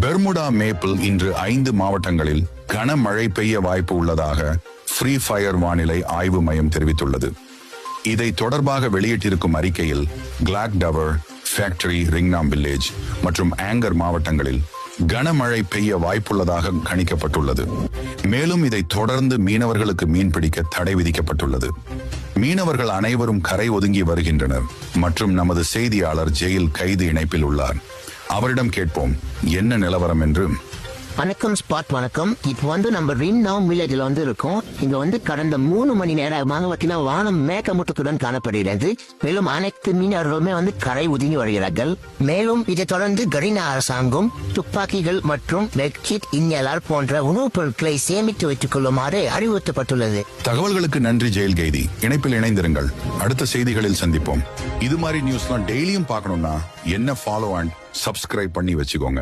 Bermuda maple இன்று 5 மாவட்டங்களில் கனமழை பெய்ய வாய்ப்பு உள்ளதாக ஃப்ரீ ஃபயர் வானிலை ஆய்வு மையம் தெரிவித்துள்ளது. இதை தொடர்பாக வெளியிட்டிருக்கும் அறிக்கையில் கிளாக் டவர், ஃபேக்டரி, ரிங்னாம் வில்லேஜ் மற்றும் ஆங்கர் மாவட்டங்களில் கனமழை பெய்ய வாய்ப்புள்ளதாக கணிக்கப்பட்டுள்ளது. மேலும் இதை தொடர்ந்து மீனவர்களுக்கு மீன்பிடிக்க தடை விதிக்கப்பட்டுள்ளது. மீனவர்கள் அனைவரும் கரை ஒதுங்கி வருகின்றனர் மற்றும் நமது செய்தியாளர் ஜெயில் கைது இணைப்பில் உள்ளார். அவரிடம் கேட்போம் என்ன நிலவரம் என்று. வணக்கம் ஸ்பாட், வணக்கம். இப்போ நம்ம ரிங்னாம் வில்லேஜில் இருக்கோம். இங்க கடந்த 3 மணி நேரமாக வானம் மேகமூட்டத்துடன் காணப்படுகிறது. மேலும் அனைத்து மீனவர்களுமே கரை ஒதுங்கி வருகிறார்கள். மேலும் இதை தொடர்ந்து கரீனா அரசாங்கம் துப்பாக்கிகள் மற்றும் பெட்ஷீட், இன்னலார் போன்ற உணவுப் பொருட்களை சேமித்து வைத்துக் கொள்ளுமாறு அறிவுறுத்தப்பட்டுள்ளது. தகவல்களுக்கு நன்றி ஜெயில் கைதி. இணைப்பில் இணைந்திருங்கள். அடுத்த செய்திகளில் சந்திப்போம். இது மாதிரி நியூஸ்லாம் டெய்லியும் பார்க்கணும்னா என்ன ஃபாலோ அண்ட் சப்ஸ்கிரைப் பண்ணி வச்சுக்கோங்க.